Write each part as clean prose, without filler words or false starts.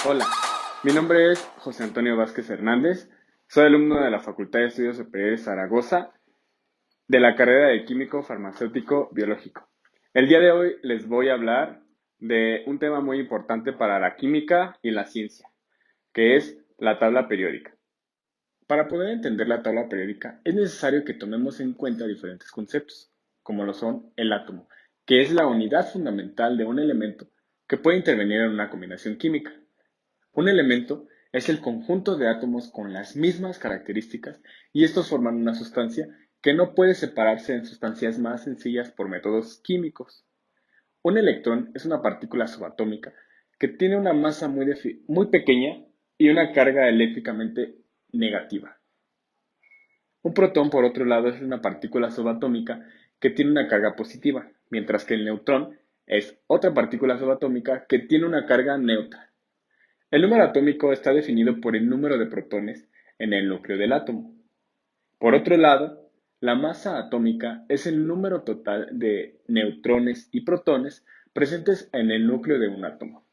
Hola, mi nombre es José Antonio Vázquez Hernández, soy alumno de la Facultad de Estudios Superiores Zaragoza de la carrera de Químico Farmacéutico Biológico. El día de hoy les voy a hablar de un tema muy importante para la química y la ciencia, que es la tabla periódica. Para poder entender la tabla periódica es necesario que tomemos en cuenta diferentes conceptos, como lo son el átomo, que es la unidad fundamental de un elemento que puede intervenir en una combinación química. Un elemento es el conjunto de átomos con las mismas características y estos forman una sustancia que no puede separarse en sustancias más sencillas por métodos químicos. Un electrón es una partícula subatómica que tiene una masa muy pequeña y una carga eléctricamente negativa. Un protón, por otro lado, es una partícula subatómica que tiene una carga positiva, mientras que el neutrón es otra partícula subatómica que tiene una carga neutra. El número atómico está definido por el número de protones en el núcleo del átomo. Por otro lado, la masa atómica es el número total de neutrones y protones presentes en el núcleo de un átomo.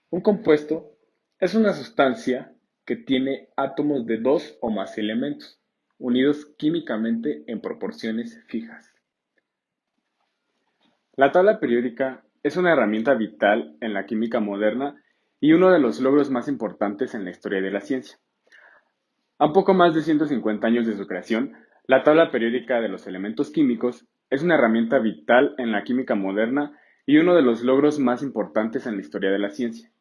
Un compuesto es una sustancia que tiene átomos de dos o más elementos, unidos químicamente en proporciones fijas. La tabla periódica es una herramienta vital en la química moderna y uno de los logros más importantes en la historia de la ciencia. A poco más de 150 años de su creación, la tabla periódica de los elementos químicos es una herramienta vital en la química moderna y uno de los logros más importantes en la historia de la ciencia.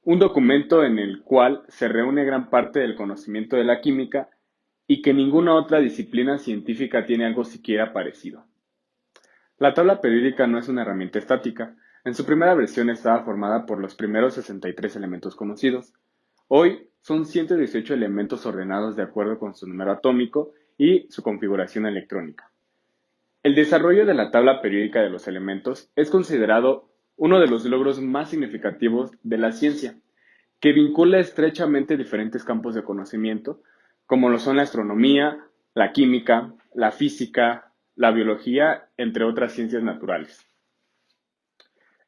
Un documento en el cual se reúne gran parte del conocimiento de la química y que ninguna otra disciplina científica tiene algo siquiera parecido. La tabla periódica no es una herramienta estática. En su primera versión estaba formada por los primeros 63 elementos conocidos. Hoy son 118 elementos ordenados de acuerdo con su número atómico y su configuración electrónica. El desarrollo de la tabla periódica de los elementos es considerado uno de los logros más significativos de la ciencia, que vincula estrechamente diferentes campos de conocimiento, como lo son la astronomía, la química, la física, la biología, entre otras ciencias naturales.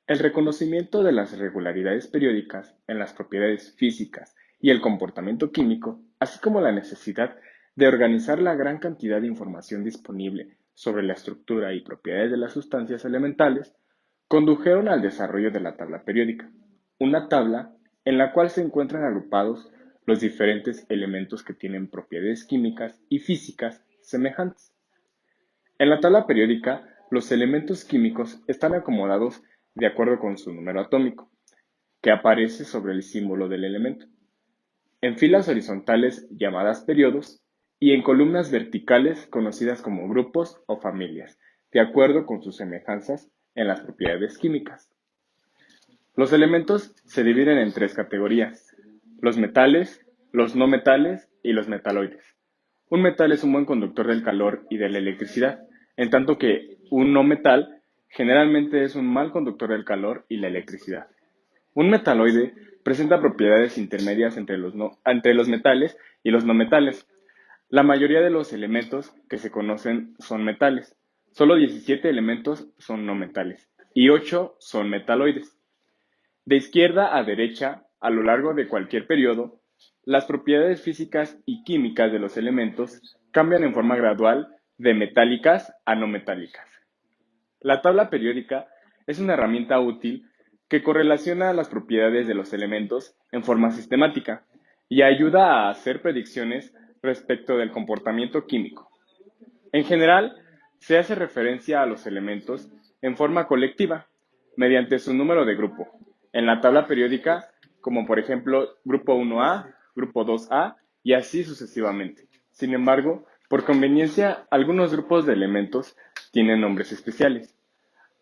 El reconocimiento de las regularidades periódicas en las propiedades físicas y el comportamiento químico, así como la necesidad de organizar la gran cantidad de información disponible sobre la estructura y propiedades de las sustancias elementales, condujeron al desarrollo de la tabla periódica, una tabla en la cual se encuentran agrupados los diferentes elementos que tienen propiedades químicas y físicas semejantes. En la tabla periódica, los elementos químicos están acomodados de acuerdo con su número atómico, que aparece sobre el símbolo del elemento, en filas horizontales llamadas periodos y en columnas verticales conocidas como grupos o familias, de acuerdo con sus semejanzas en las propiedades químicas. Los elementos se dividen en tres categorías: los metales, los no metales y los metaloides. Un metal es un buen conductor del calor y de la electricidad, en tanto que un no metal generalmente es un mal conductor del calor y la electricidad. Un metaloide presenta propiedades intermedias entre los metales y los no metales. La mayoría de los elementos que se conocen son metales. Solo 17 elementos son no metales y 8 son metaloides. De izquierda a derecha, a lo largo de cualquier periodo, las propiedades físicas y químicas de los elementos cambian en forma gradual de metálicas a no metálicas. La tabla periódica es una herramienta útil que correlaciona las propiedades de los elementos en forma sistemática y ayuda a hacer predicciones respecto del comportamiento químico. En general, se hace referencia a los elementos en forma colectiva, mediante su número de grupo, en la tabla periódica, como por ejemplo grupo 1A, grupo 2A y así sucesivamente. Sin embargo, por conveniencia, algunos grupos de elementos tienen nombres especiales.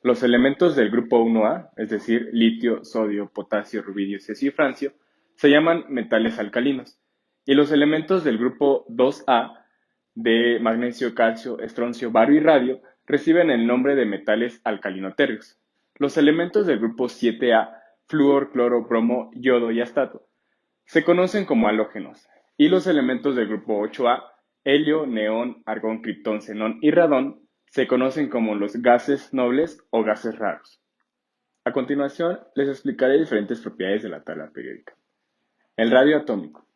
Los elementos del grupo 1A, es decir, litio, sodio, potasio, rubidio, cesio y francio, se llaman metales alcalinos, y los elementos del grupo 2A, de magnesio, calcio, estroncio, bario y radio, reciben el nombre de metales alcalinoterrios. Los elementos del grupo 7A, flúor, cloro, bromo, yodo y astato, se conocen como halógenos, y los elementos del grupo 8A, helio, neón, argón, criptón, xenón y radón, se conocen como los gases nobles o gases raros. A continuación, les explicaré diferentes propiedades de la tabla periódica. El radio atómico.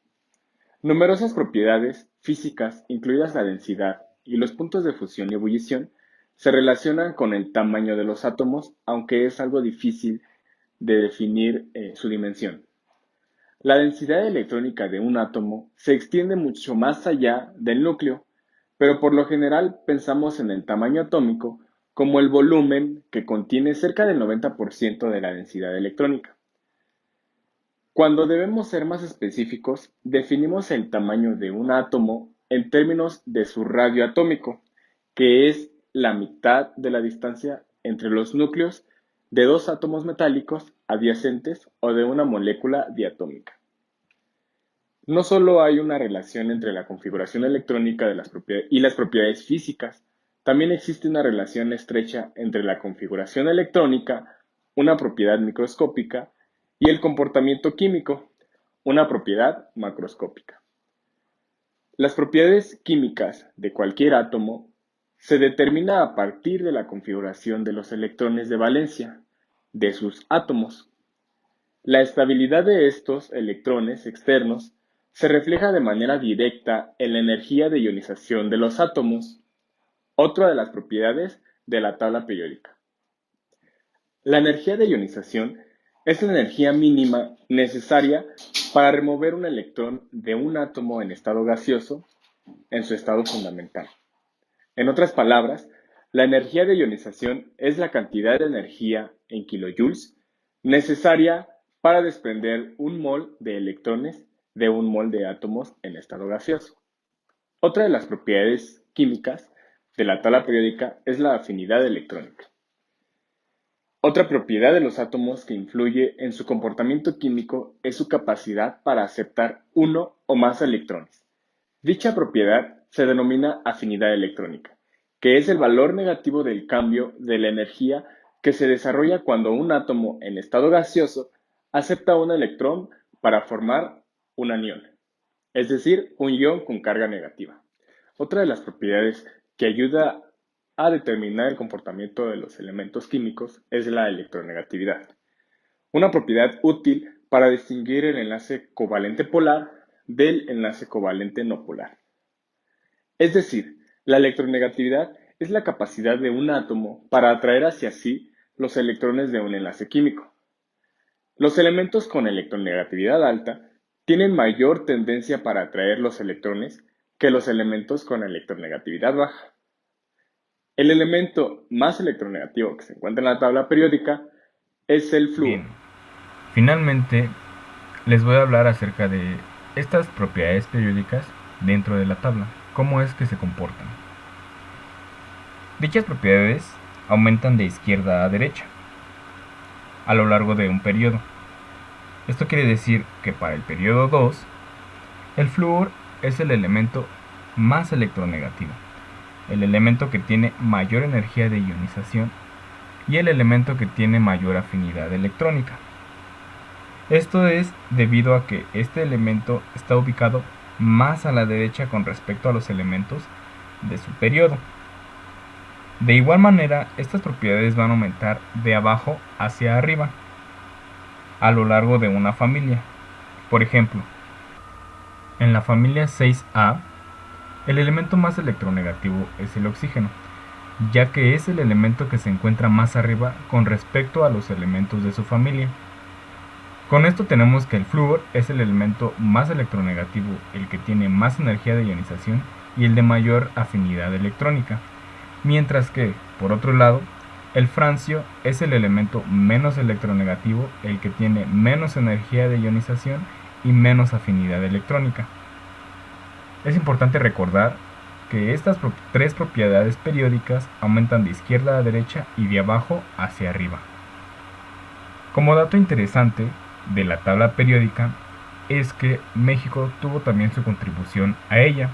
Numerosas propiedades físicas, incluidas la densidad y los puntos de fusión y ebullición, se relacionan con el tamaño de los átomos, aunque es algo difícil de definir su dimensión. La densidad electrónica de un átomo se extiende mucho más allá del núcleo, pero por lo general pensamos en el tamaño atómico como el volumen que contiene cerca del 90% de la densidad electrónica. Cuando debemos ser más específicos, definimos el tamaño de un átomo en términos de su radio atómico, que es la mitad de la distancia entre los núcleos de dos átomos metálicos adyacentes o de una molécula diatómica. No solo hay una relación entre la configuración electrónica de y las propiedades físicas, también existe una relación estrecha entre la configuración electrónica, una propiedad microscópica, y el comportamiento químico, una propiedad macroscópica. Las propiedades químicas de cualquier átomo se determinan a partir de la configuración de los electrones de valencia de sus átomos. La estabilidad de estos electrones externos se refleja de manera directa en la energía de ionización de los átomos, otra de las propiedades de la tabla periódica. La energía de ionización es la energía mínima necesaria para remover un electrón de un átomo en estado gaseoso en su estado fundamental. En otras palabras, la energía de ionización es la cantidad de energía en kilojoules necesaria para desprender un mol de electrones de un mol de átomos en estado gaseoso. Otra de las propiedades químicas de la tabla periódica es la afinidad electrónica. Otra propiedad de los átomos que influye en su comportamiento químico es su capacidad para aceptar uno o más electrones. Dicha propiedad se denomina afinidad electrónica, que es el valor negativo del cambio de la energía que se desarrolla cuando un átomo en estado gaseoso acepta un electrón para formar un anión, es decir, un ion con carga negativa. Otra de las propiedades que ayuda a determinar el comportamiento de los elementos químicos es la electronegatividad, una propiedad útil para distinguir el enlace covalente polar del enlace covalente no polar. Es decir, la electronegatividad es la capacidad de un átomo para atraer hacia sí los electrones de un enlace químico. Los elementos con electronegatividad alta tienen mayor tendencia para atraer los electrones que los elementos con electronegatividad baja. El elemento más electronegativo que se encuentra en la tabla periódica es el flúor. Bien, finalmente les voy a hablar acerca de estas propiedades periódicas dentro de la tabla, cómo es que se comportan. Dichas propiedades aumentan de izquierda a derecha a lo largo de un periodo. Esto quiere decir que para el periodo 2, el flúor es el elemento más electronegativo, el elemento que tiene mayor energía de ionización y el elemento que tiene mayor afinidad electrónica. Esto es debido a que este elemento está ubicado más a la derecha con respecto a los elementos de su periodo. De igual manera, estas propiedades van a aumentar de abajo hacia arriba a lo largo de una familia. Por ejemplo, en la familia 6A, el elemento más electronegativo es el oxígeno, ya que es el elemento que se encuentra más arriba con respecto a los elementos de su familia. Con esto tenemos que el flúor es el elemento más electronegativo, el que tiene más energía de ionización y el de mayor afinidad electrónica, mientras que, por otro lado, el francio es el elemento menos electronegativo, el que tiene menos energía de ionización y menos afinidad electrónica. Es importante recordar que estas tres propiedades periódicas aumentan de izquierda a derecha y de abajo hacia arriba. Como dato interesante de la tabla periódica es que México tuvo también su contribución a ella.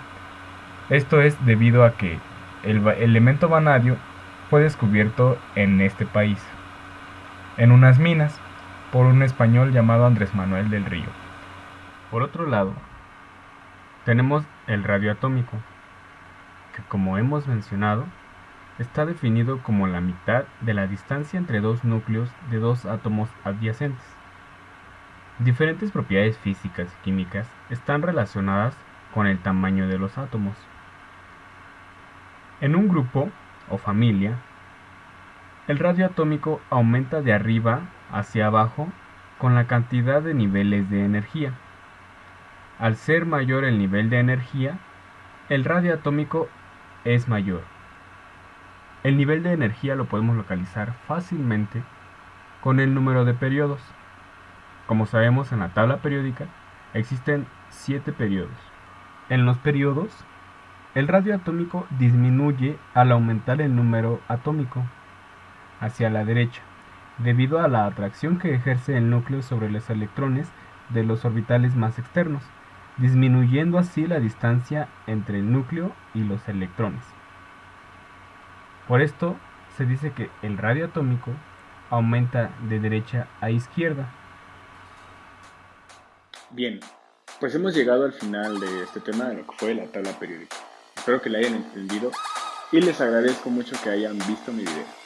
Esto es debido a que el elemento vanadio fue descubierto en este país, en unas minas, por un español llamado Andrés Manuel del Río. Por otro lado, tenemos el radioatómico, que como hemos mencionado, está definido como la mitad de la distancia entre dos núcleos de dos átomos adyacentes. Diferentes propiedades físicas y químicas están relacionadas con el tamaño de los átomos. En un grupo o familia, el radio atómico aumenta de arriba hacia abajo con la cantidad de niveles de energía. Al ser mayor el nivel de energía, el radio atómico es mayor. El nivel de energía lo podemos localizar fácilmente con el número de periodos. Como sabemos, en la tabla periódica existen 7 periodos. En los periodos, el radio atómico disminuye al aumentar el número atómico hacia la derecha, debido a la atracción que ejerce el núcleo sobre los electrones de los orbitales más externos, disminuyendo así la distancia entre el núcleo y los electrones. Por esto se dice que el radio atómico aumenta de derecha a izquierda. Bien, pues hemos llegado al final de este tema de lo que fue la tabla periódica. Espero que la hayan entendido y les agradezco mucho que hayan visto mi video.